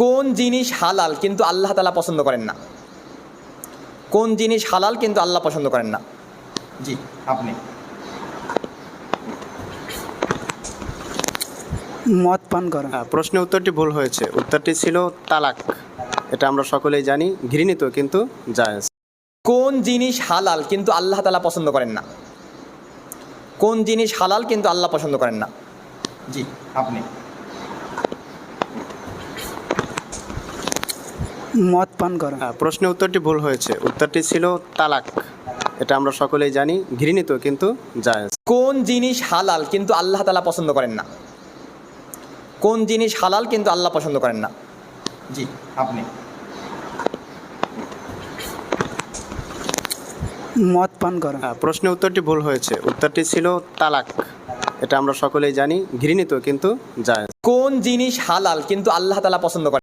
কোন জিনিস হালাল কিন্তু আল্লাহ তাআলা পছন্দ করেন না? কোন জিনিস হালাল কিন্তু আল্লাহ পছন্দ করেন না? জি, আপনি। মদ পান করা। প্রশ্নের উত্তরটি ভুল হয়েছে। উত্তরটি ছিল তালাক। এটা আমরা সকলেই জানি, ঘৃণিত কিন্তু জায়েজ। কোন জিনিস হালাল কিন্তু আল্লাহ তাআলা পছন্দ করেন না? কোন জিনিস হালাল কিন্তু আল্লাহ পছন্দ করেন না? জি, আপনি। মদ পান করা। প্রশ্নের উত্তরটি ভুল হয়েছে। উত্তরটি ছিল তালাক। এটা আমরা সকলেই জানি, ঘৃণিত কিন্তু জায়েজ। কোন জিনিস হালাল কিন্তু আল্লাহ তাআলা পছন্দ করেন না? কোন জিনিস হালাল কিন্তু আল্লাহ পছন্দ করেন না? জি, আপনি। মদ পান করা। প্রশ্নের উত্তরটি ভুল হয়েছে। উত্তরটি ছিল তালাক। এটা আমরা সকলেই জানি, ঘৃণিত কিন্তু জায়েজ। কোন জিনিস হালাল কিন্তু আল্লাহ তাআলা পছন্দ করেন?